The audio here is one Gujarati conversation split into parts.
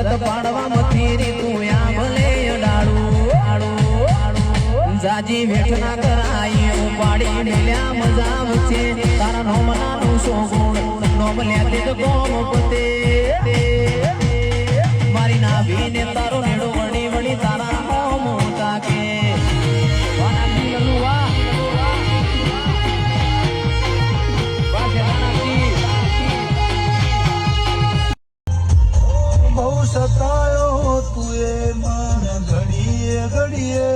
જગત પાડવા મથીરી તું યા ભલે ડાળું જાજી વેઠ ના કરાય ઉપાડી મેલ્યા મજા વચ્ચે તારા નોમનાનું સોગુણ નોમ લેતે તો કોમ પતે મારી નાભીને તારો નેડો વળી વળી તારા હોમ તાકે વાના દિલનું વાહ બહુ સતાયો તુએ મન ઘડીએ ઘડીએ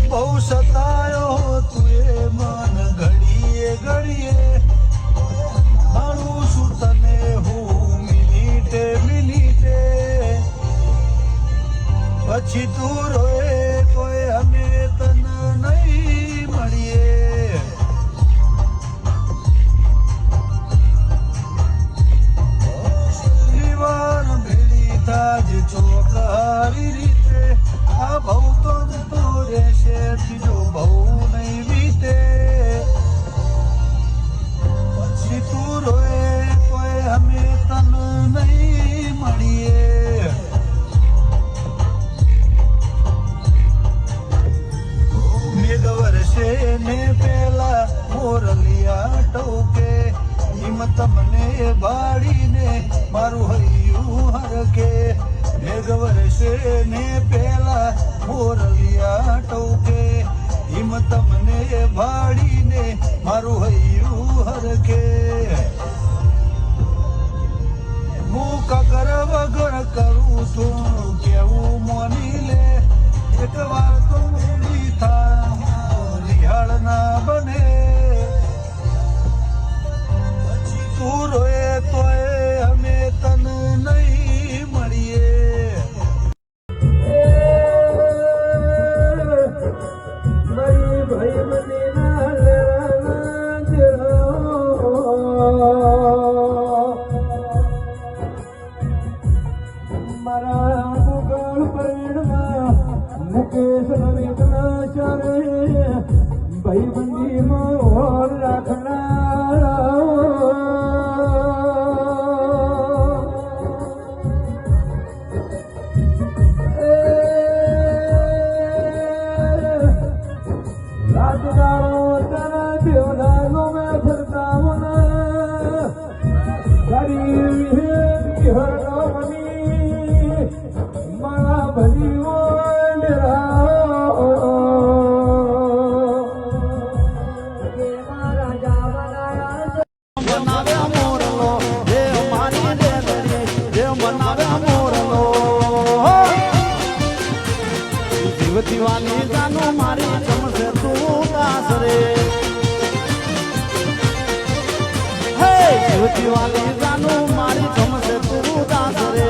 બહુ સતાયો તુએ મન ઘડીએ ઘડીએ મારું શું તને હું મિનિટે મિનિટે પછી તું રોએ કોઈ અમે તને નહીં મળીએ ચોકારી રીતે આ બહુ તો રહેશે બીજો બહુ નહીં વીતે પછી તું રોએ કોઈ અમે તન નહીં મળીએ મેઘ વર્ષે ને પેલા મોરલિયા ટોકે હિંમત મને બાળીને મારું હૈયું હરકે મેઘ વર્ષે ને પેલા મોરલિયા ટોકે હિંમત મને ભાડીને મારું હૈયું હરકે હું કકર વગર કરું છું કેવું મોની લે એક વાર તો ઊંડી થાય રિહાળ ના બને તું રોએ તોય અમે તન નહીં મળીએ મારા મુગલ પરિણમાં મુકેશ નરેન્દ્ર ચારે ભાઈબંધીમાં હોર રાખનારા રાજદારો તારા દેવદાનો મેં ફરતા હોના તારી વિહરનો મની મારા ભલી જીવતીવાની જાનું મારી ચમસે તું દાસ રે હે જીવતીવાની જાનું મારી ચમસે તું દાસ રે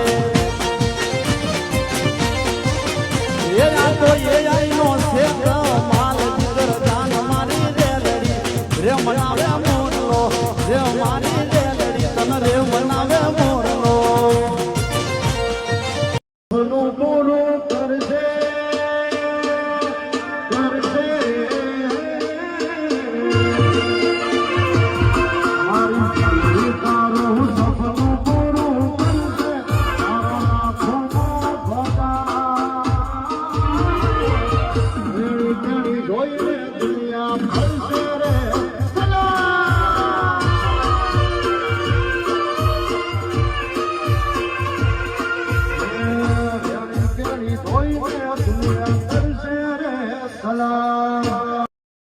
એ આતો એ આઈનો શેખ માલ જીગર જાન મારી રેલડી રે મનાવે મોરલો રે મારી રેલડી તને રે મનાવે મોરલો નું પૂરું કરશે સલા